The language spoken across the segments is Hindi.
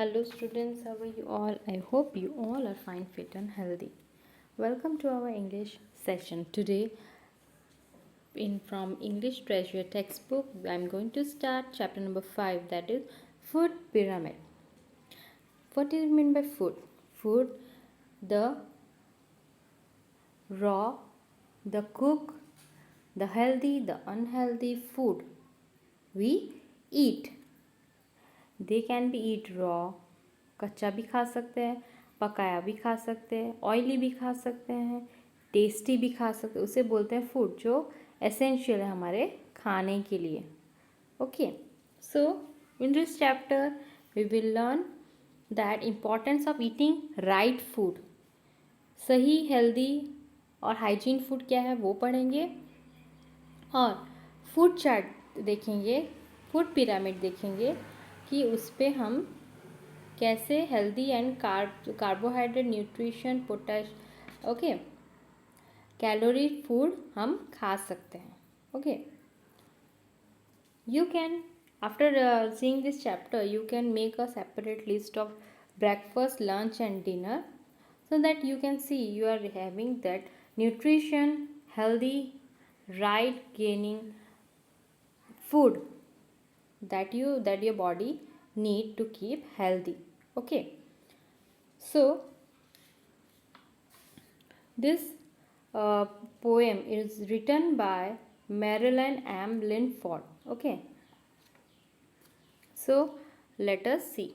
Hello students, how are you all? I hope you all are fine, fit and healthy. Welcome to our English session. Today in from English Treasure textbook, I'm going to start chapter number 5, that is food pyramid. What do you mean by food? Food, the raw, the cook, the healthy, the unhealthy food we eat. They can be eat raw, कच्चा भी खा सकते हैं, पकाया भी खा सकते हैं, ऑयली भी खा सकते हैं, टेस्टी भी खा सकते हैं. उसे बोलते हैं फूड, जो एसेंशियल है हमारे खाने के लिए. Okay, so in this chapter we will learn that importance of eating right food. सही, हेल्दी और हाइजीन फूड क्या है वो पढ़ेंगे, और फूड चार्ट देखेंगे, फूड पिरामिड देखेंगे कि उस पर हम कैसे healthy and carbohydrate, nutrition, potash, okay, calorie food हम खा सकते हैं. Okay, you can, after seeing this chapter, you can make a separate list of breakfast, lunch and dinner, so that you can see you are having that nutrition, healthy, right gaining food that your body need to keep healthy. Okay, so this poem is written by Marilyn M. Linford. Okay, so let us see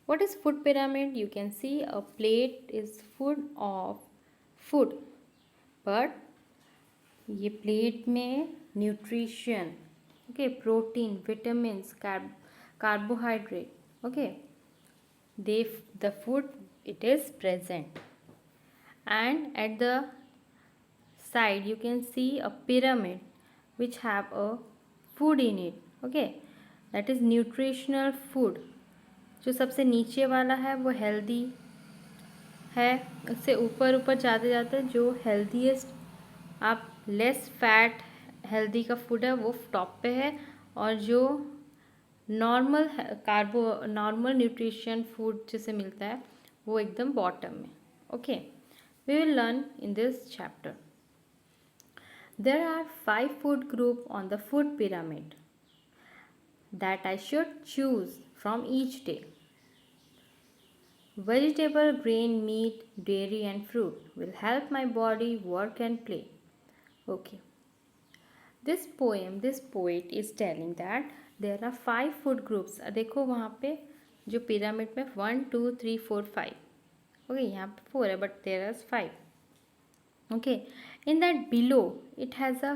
what is food pyramid. You can see a plate is full of food, but ये प्लेट में nutrition, okay, protein, vitamins, carbohydrate, okay, they the food it is present, and at the side you can see a pyramid which have a food in it. okay, that is nutritional food. जो सबसे नीचे वाला है वो हेल्दी है, उससे ऊपर ऊपर जाते जाते जो हेल्दीएस्ट, आप लेस फैट हेल्दी का फूड है वो टॉप पे है, और जो नॉर्मल नॉर्मल न्यूट्रिशन फूड जिसे मिलता है वो एकदम बॉटम में. Okay, we will learn in this chapter. There are 5 food group on the food pyramid that I should choose from each day. Vegetable, grain, meat, dairy and fruit will help my body work and play. Okay. This poet is telling that there are 5 food groups. देखो वहाँ पे जो पिरामिड में 1 2 3 4 5, ओके, यहाँ पे 4 है but there is 5. okay, in that below it has a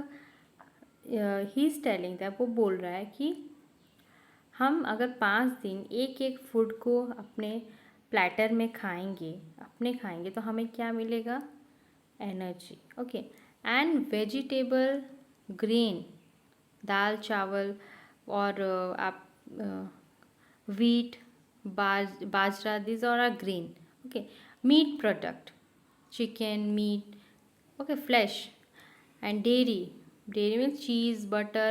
he is telling that, वो बोल रहा है कि हम अगर 5 दिन एक एक फूड को अपने प्लेटर में खाएंगे तो हमें क्या मिलेगा? Energy. Okay, and vegetable, grain, दाल, चावल, और आप वीट, बाजरा, दिस और are grain. Okay, meat product, chicken, meat, okay, flesh, and dairy means cheese, butter,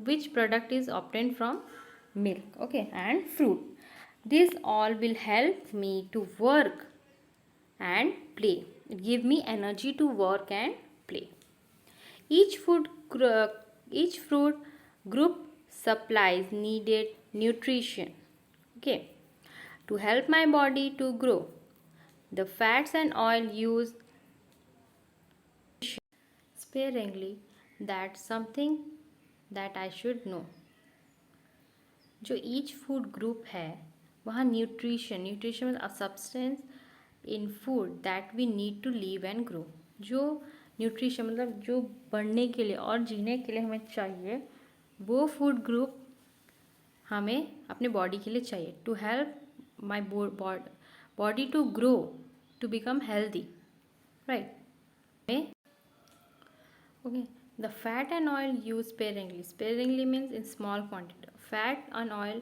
which product is obtained from milk. okay, and fruit. These all will help me to work and play. It give me energy to work and play. Each fruit group supplies needed nutrition, okay, to help my body to grow. The fats and oil used sparingly. That's something that I should know. जो ईच फूड ग्रुप है वहाँ न्यूट्रिशन मतलब a substance in food that we need to live and grow. जो न्यूट्रिशन मतलब जो बढ़ने के लिए और जीने के लिए हमें चाहिए, वो फूड ग्रुप हमें अपने बॉडी के लिए चाहिए, to help my body to grow, to become healthy, right. Okay, the fat and oil used sparingly means in small quantity. fat and oil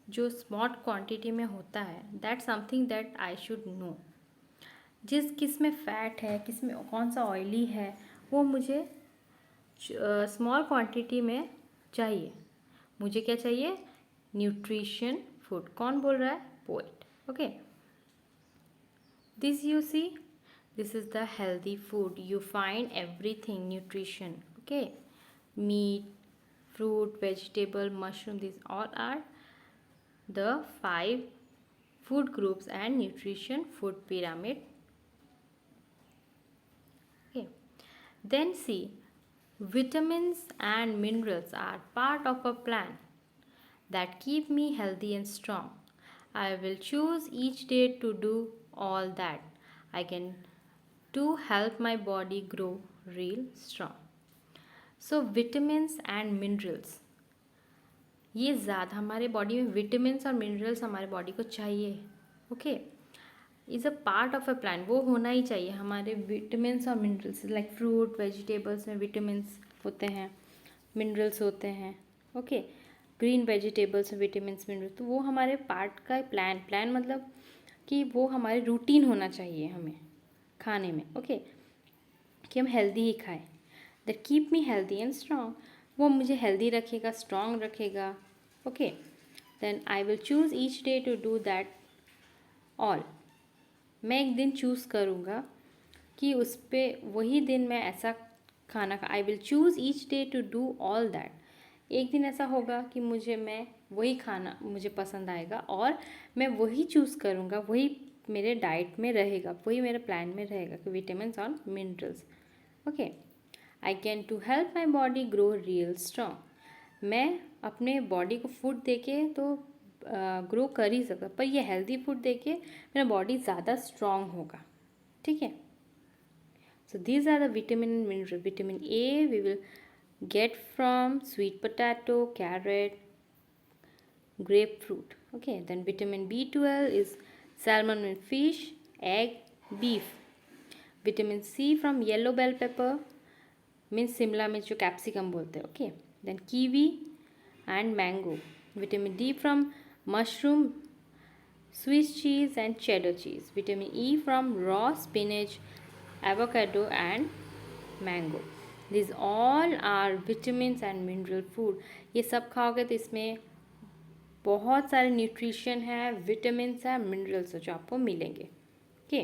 जो स्मॉल क्वांटिटी में होता है, that something that I should know. किस में फ़ैट है, किस में कौन सा ऑयली है, वो मुझे स्मॉल क्वांटिटी में चाहिए. मुझे क्या चाहिए? Nutrition food. कौन बोल रहा है? Poet. Okay. This you see, this is the healthy food. You find everything nutrition. Okay, meat, fruit, vegetable, mushroom, these all are the 5 food groups and nutrition food pyramid. Okay, then see, vitamins and minerals are part of a plan that keep me healthy and strong. I will choose each day to do all that I can to help my body grow real strong. So vitamins and minerals, ये ज़्यादा हमारे बॉडी में विटामिन्स और मिनरल्स हमारे बॉडी को चाहिए. Okay, is a part of a plan, वो होना ही चाहिए. हमारे विटामिन्स और मिनरल्स लाइक फ्रूट वेजिटेबल्स में विटामिन्स होते हैं, मिनरल्स होते हैं. ओके, ग्रीन वेजिटेबल्स में विटामिन्स मिनरल्स, तो वो हमारे पार्ट का प्लान मतलब कि वो हमारे रूटीन होना चाहिए हमें खाने में. ओके, कि हम हेल्दी ही खाएं. That keep me healthy and strong, वो मुझे हेल्दी रखेगा, स्ट्रॉन्ग रखेगा. Okay, then I will choose each day to do that all. मैं एक दिन चूज़ करूँगा कि उस पर वही दिन मैं ऐसा खाना खा. I will choose each day to do all that. एक दिन ऐसा होगा कि मैं वही खाना मुझे पसंद आएगा और मैं वही चूज़ करूँगा, वही मेरे डाइट में रहेगा, वही मेरे प्लान में रहेगा कि विटामिन्स और minerals. Okay, I can to help my body grow real strong. मैं अपने बॉडी को फूड देके तो ग्रो कर ही सकता, पर ये हेल्दी फूड देके मेरा बॉडी ज़्यादा स्ट्रॉन्ग होगा. ठीक है, so these are the vitamin and mineral. Vitamin A we will get from sweet potato, carrot, grapefruit. Okay, then vitamin B12 is salmon and fish, egg, beef. Vitamin C from yellow bell pepper, means Shimla मिर्च जो कैप्सिकम बोलते हैं. Okay, then kiwi and mango. Vitamin D from mushroom, Swiss cheese and cheddar cheese. Vitamin E from raw spinach, avocado and mango. These all are vitamins and mineral food. ये सब खाओगे तो इसमें बहुत सारे न्यूट्रिशन है, विटामिन्स है, मिनरल्स है जो आपको मिलेंगे. Okay,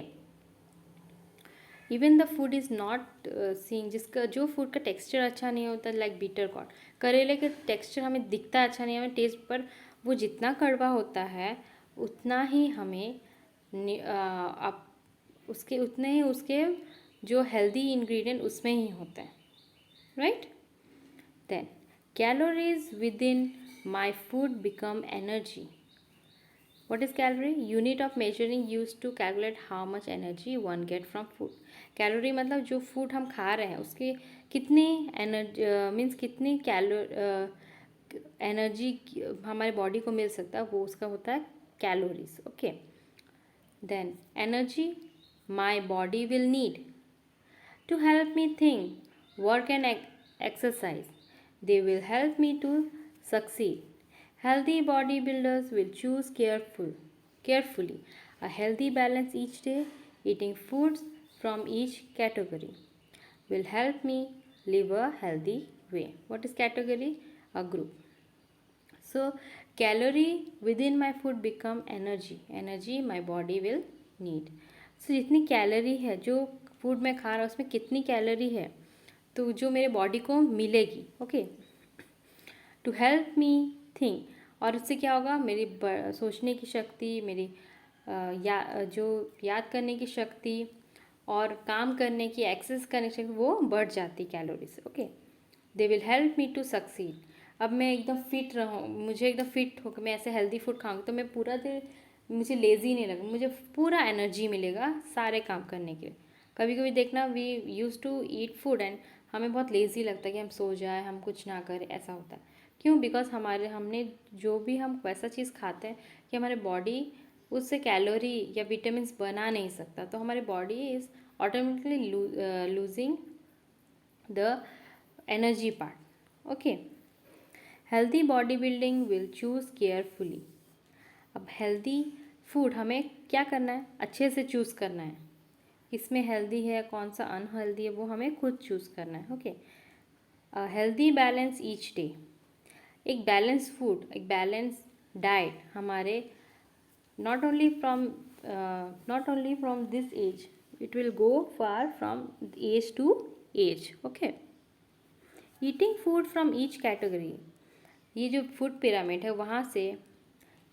even the food is not seeing, जिसका जो फूड का टेक्सचर अच्छा नहीं होता, लाइक बीटर कॉर्न. करेले का टेक्सचर हमें दिखता अच्छा नहीं, हमें टेस्ट पर वो जितना कड़वा होता है उतना ही हमें आप उसके उतने ही उसके जो हेल्दी इंग्रेडिएंट उसमें ही होते हैं. Right? Then calories within my food become energy. What is calorie? Unit of measuring used to calculate how much energy one get from food. Calorie मतलब जो फूड हम खा रहे हैं उसके कितनी एनर्जी मीन्स कितनी एनर्जी हमारे बॉडी को मिल सकता है, वो उसका होता है calories. Okay, then energy my body will need to help me think, work and exercise. They will help me to succeed. Healthy bodybuilders will choose carefully a healthy balance each day. Eating foods from each category will help me live a healthy way. What is category? A group. So calorie within my food become energy my body will need. So जितनी कैलोरी है जो फूड में खा रहा हूँ उसमें कितनी कैलोरी है तो जो मेरे बॉडी को मिलेगी. Okay, to help me think, और इससे क्या होगा, मेरी सोचने की शक्ति, मेरी जो याद करने की शक्ति और काम करने की, एक्सरसाइज करने की शक्ति वो बढ़ जाती कैलोरी से. Okay, they will help me to succeed. अब मैं एकदम फिट रहूँ, मुझे एकदम फिट होकर मैं ऐसे हेल्दी फूड खाऊंगी तो मैं पूरा दिन मुझे लेज़ी नहीं लगेगा, मुझे पूरा एनर्जी मिलेगा सारे काम करने के लिए. कभी कभी देखना we use to eat food and हमें बहुत लेज़ी लगता है कि हम सो जाए, हम कुछ ना करें, ऐसा होता है. क्यों? बिकॉज हमने जो भी हम वैसा चीज़ खाते हैं कि हमारे बॉडी उससे कैलोरी या विटामिन बना नहीं सकता, तो हमारी body is automatically losing the energy part. Okay, healthy body building will choose carefully. अब हेल्दी फूड हमें क्या करना है, अच्छे से चूज़ करना है, किसमें हेल्दी है कौन सा अनहेल्दी है वो हमें खुद चूज़ करना है. Okay, healthy balance each day. एक बैलेंस फूड, एक बैलेंस diet हमारे not only from this age, it will go far from age to age. Okay, eating food from each category, ये जो फूड पिरामिड है वहाँ से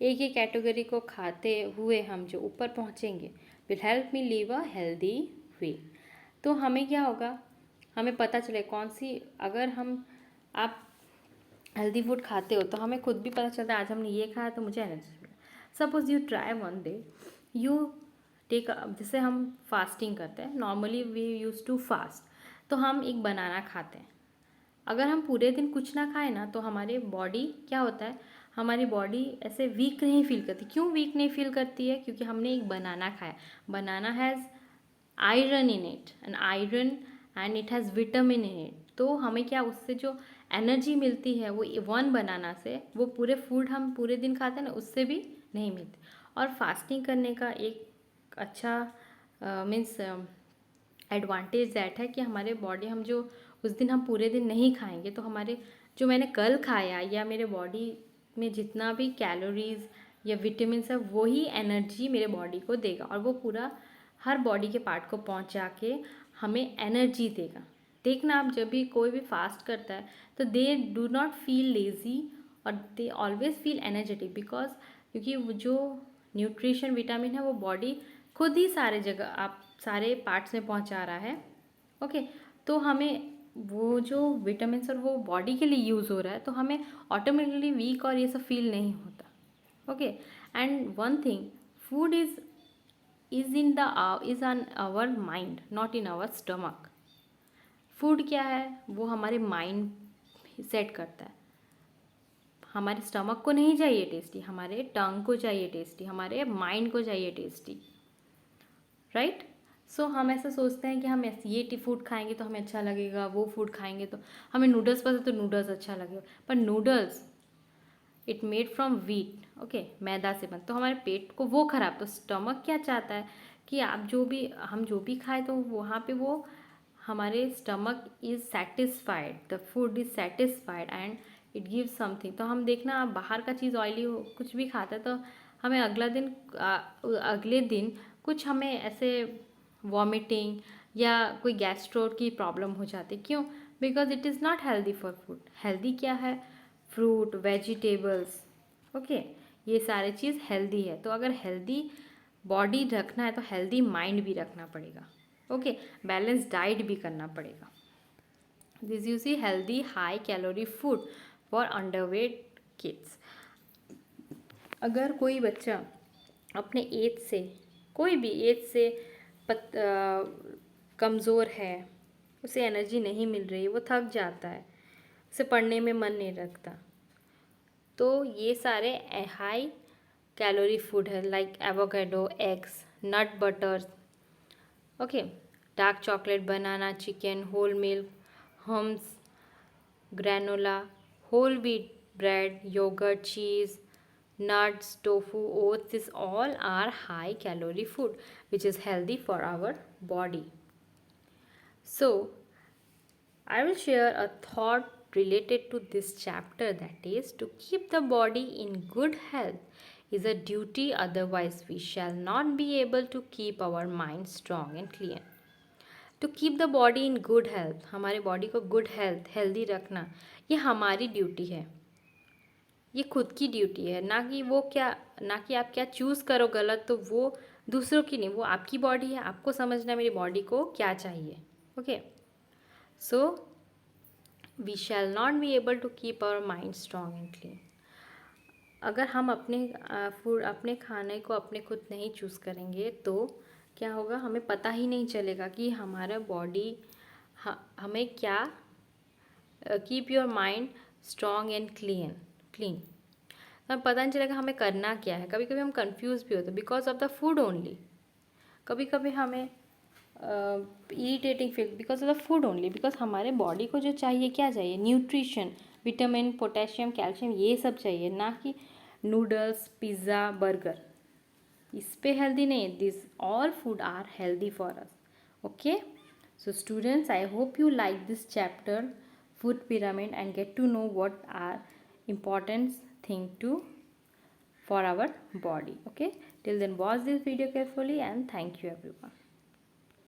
एक एक कैटेगरी को खाते हुए हम जो ऊपर पहुँचेंगे, will help me live a healthy way. तो हमें क्या होगा, हमें पता चले कौन सी, अगर हम आप हेल्दी फूड खाते हो तो हमें खुद भी पता चलता है आज हमने ये खाया तो मुझे एनर्जी मिला। Suppose you try one day, you take, जैसे हम फास्टिंग करते हैं, normally we use to fast, तो हम एक बनाना खाते हैं। अगर हम पूरे दिन कुछ ना खाएं ना तो हमारी बॉडी क्या होता है, हमारी बॉडी ऐसे वीक नहीं फील करती। क्यों वीक नहीं फील करती है? क्योंकि हमने एक बनाना खाया। Banana has iron in it, and iron and it has vitamin in it. तो हमें क्या, उससे जो एनर्जी मिलती है वो वन बनाना से, वो पूरे फूड हम पूरे दिन खाते हैं ना उससे भी नहीं मिलती। और फास्टिंग करने का एक अच्छा मीन्स एडवांटेज दैट है कि हमारे बॉडी, हम जो उस दिन हम पूरे दिन नहीं खाएंगे तो हमारे जो मैंने कल खाया या मेरे बॉडी में जितना भी कैलोरीज या विटामिन है वही एनर्जी मेरे बॉडी को देगा, और वो पूरा हर बॉडी के पार्ट को पहुंचा के हमें एनर्जी देगा। देखना, आप जब भी कोई भी फास्ट करता है तो they do not feel lazy और they always feel energetic, because क्योंकि वो जो न्यूट्रिशन विटामिन है वो बॉडी खुद ही सारे जगह, आप सारे पार्ट्स में पहुंचा रहा है। ओके, तो हमें वो जो विटामिन और वो बॉडी के लिए यूज़ हो रहा है, तो हमें ऑटोमेटिकली वीक और ये सब फील नहीं होता। Okay, and one thing, food is on our mind, not in our stomach. Food क्या है, वो हमारे माइंड सेट करता है। हमारे स्टमक को नहीं चाहिए टेस्टी, हमारे टंग को चाहिए टेस्टी, हमारे माइंड को चाहिए टेस्टी, राइट। सो हम ऐसा सोचते हैं कि हम ये फूड खाएंगे तो हमें अच्छा लगेगा, वो फूड खाएंगे तो हमें नूडल्स पसंद तो नूडल्स अच्छा लगेगा, पर noodles it made from wheat, okay, मैदा से बन, तो हमारे पेट को वो खराब। तो स्टमक क्या चाहता है कि आप हम जो भी खाएं तो वहाँ पे वो हमारे stomach is satisfied, the food is satisfied and it gives something. तो हम देखना, आप बाहर का चीज़ ऑयली कुछ भी खाता है तो हमें अगले दिन कुछ हमें ऐसे वॉमिटिंग या कोई गैस्ट्रो की प्रॉब्लम हो जाती। क्यों? Because it is not healthy for food. Healthy क्या है? फ्रूट, वेजिटेबल्स, ओके, ये सारे चीज़ हेल्दी है। तो अगर हेल्दी बॉडी रखना है तो हेल्दी माइंड भी रखना पड़ेगा। ओके, बैलेंस डाइट भी करना पड़ेगा। This you see healthy high calorie food for underweight kids. अगर कोई बच्चा अपने एज से, कोई भी एज से कमज़ोर है, उसे एनर्जी नहीं मिल रही, वो थक जाता है, उसे पढ़ने में मन नहीं रखता, तो ये सारे हाई कैलोरी फूड है, like avocado, eggs, nut butters, okay, dark chocolate, banana, chicken, whole milk, hummus, granola, whole wheat bread, yogurt, cheese, nuts, tofu, oats, this all are high calorie food which is healthy for our body. So I will share a thought related to this chapter, that is, to keep the body in good health is a duty, otherwise we shall not be able to keep our mind strong and clean. To keep the body in good health, हमारे बॉडी को गुड हेल्थ, हेल्दी रखना, ये हमारी ड्यूटी है, ये खुद की ड्यूटी है। ना कि आप क्या चूज़ करो गलत, तो वो दूसरों की नहीं, वो आपकी बॉडी है, आपको समझना मेरी बॉडी को क्या चाहिए। Okay, so we shall not be able to keep our mind strong and clean. अगर हम अपने खाने को अपने खुद नहीं चूज़ करेंगे तो क्या होगा, हमें पता ही नहीं चलेगा कि हमारा बॉडी हमें क्या, keep your mind strong and clean, तो हमें पता नहीं चलेगा हमें करना क्या है। कभी कभी हम कंफ्यूज भी होते हैं because of the food only. कभी कभी हमें irritating feel because of the food only, because हमारे बॉडी को जो चाहिए, क्या चाहिए, न्यूट्रिशन, विटामिन, पोटेशियम, कैल्शियम, ये सब चाहिए, ना कि नूडल्स, पिज़्ज़ा, बर्गर। इस पे हेल्दी नहीं, this all food are healthy for us. Okay, so students, I hope you like this chapter, food pyramid, and get to know what are important thing to for our body. Okay, till then watch this video carefully and thank you everyone.